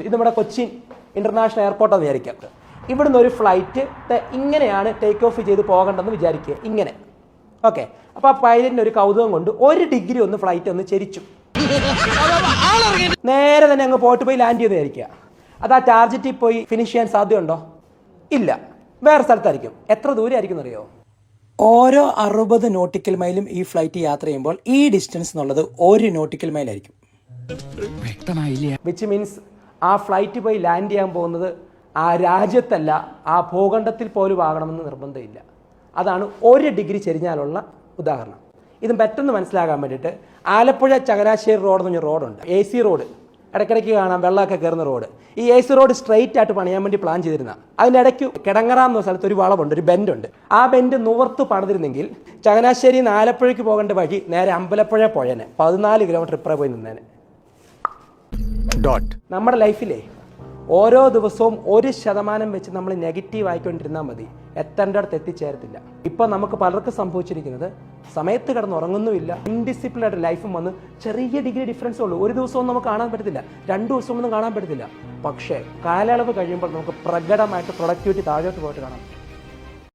ഇത് നമ്മുടെ കൊച്ചിൻ ഇന്റർനാഷണൽ എയർപോർട്ടാന്ന് വിചാരിക്കാം. ഇവിടുന്ന് ഒരു ഫ്ലൈറ്റ് ഇങ്ങനെയാണ് ടേക്ക് ഓഫ് ചെയ്ത് പോകേണ്ടതെന്ന് വിചാരിക്കുക, ഇങ്ങനെ. ഓക്കെ, അപ്പോൾ ആ പൈലറ്റിന് ഒരു കൗതുകം കൊണ്ട് 1 ഡിഗ്രി ഒന്ന് ഫ്ലൈറ്റ് ഒന്ന് ചെരിച്ചു, നേരെ തന്നെ അങ്ങ് പോയിട്ട് പോയി ലാൻഡ് ചെയ്ത് വിചാരിക്കുക. അത് ആ ടാർജറ്റിൽ പോയി ഫിനിഷ് ചെയ്യാൻ സാധ്യതയുണ്ടോ? ഇല്ല, വേറെ സ്ഥലത്തായിരിക്കും. എത്ര ദൂരമായിരിക്കും അറിയോ? ഓരോ 60 നോട്ടിക്കൽ മൈലും ഈ ഫ്ലൈറ്റ് യാത്ര ചെയ്യുമ്പോൾ ഈ ഡിസ്റ്റൻസ് എന്നുള്ളത് 1 നോട്ടിക്കൽ മൈലായിരിക്കും. വിച്ച് മീൻസ് ആ ഫ്ലൈറ്റ് പോയി ലാൻഡ് ചെയ്യാൻ പോകുന്നത് ആ രാജ്യത്തല്ല, ആ ഭൂഖണ്ഡത്തിൽ പോലും ആകണമെന്ന് നിർബന്ധമില്ല. അതാണ് 1 ഡിഗ്രി ചെരിഞ്ഞാലുള്ള ഉദാഹരണം. ഇതും പെട്ടെന്ന് മനസ്സിലാകാൻ വേണ്ടിയിട്ട് ആലപ്പുഴ ചങ്ങനാശ്ശേരി റോഡ് എന്ന് പറഞ്ഞ റോഡുണ്ട്, AC റോഡ്. ഇടയ്ക്കിടയ്ക്ക് കാണാം വെള്ളമൊക്കെ കയറുന്ന റോഡ്. ഈ AC റോഡ് സ്ട്രെയിറ്റ് ആയിട്ട് പണിയാൻ വേണ്ടി പ്ലാൻ ചെയ്തിരുന്ന, അതിൻ്റെ ഇടയ്ക്ക് കിടങ്ങറ എന്ന സ്ഥലത്ത് ഒരു വളവുണ്ട്, ഒരു ബെൻഡുണ്ട്. ആ ബെൻഡ് nuവർത്ത് പണിതിരുന്നെങ്കിൽ ചങ്ങനാശ്ശേരി ആലപ്പുഴയ്ക്ക് പോകേണ്ട വഴി നേരെ അമ്പലപ്പുഴ പുഴനെ 14 കിലോമീറ്റർ ഇപ്പുറം പോയി നിന്നേനെ. നമ്മുടെ ലൈഫിലെ ഓരോ ദിവസവും 1% വെച്ച് നമ്മൾ നെഗറ്റീവ് ആയിക്കൊണ്ടിരുന്നാൽ മതി, എത്തേണ്ടടുത്ത് എത്തിച്ചേരത്തില്ല. ഇപ്പം നമുക്ക് പലർക്കും സംഭവിച്ചിരിക്കുന്നത് സമയത്ത് കിടന്നുറങ്ങുന്നുമില്ല, ഇൻഡിസിപ്ലിൻ ആയിട്ട് ലൈഫും വന്ന് ചെറിയ ഡിഗ്രി ഡിഫറൻസേ ഉള്ളൂ. ഒരു ദിവസവും നമുക്ക് കാണാൻ പറ്റത്തില്ല, 2 ദിവസമൊന്നും കാണാൻ പറ്റത്തില്ല. പക്ഷേ കാലയളവ് കഴിയുമ്പോൾ നമുക്ക് പ്രകടമായിട്ട് പ്രൊഡക്ടിവിറ്റി താഴോട്ട് പോയിട്ട് കാണാം.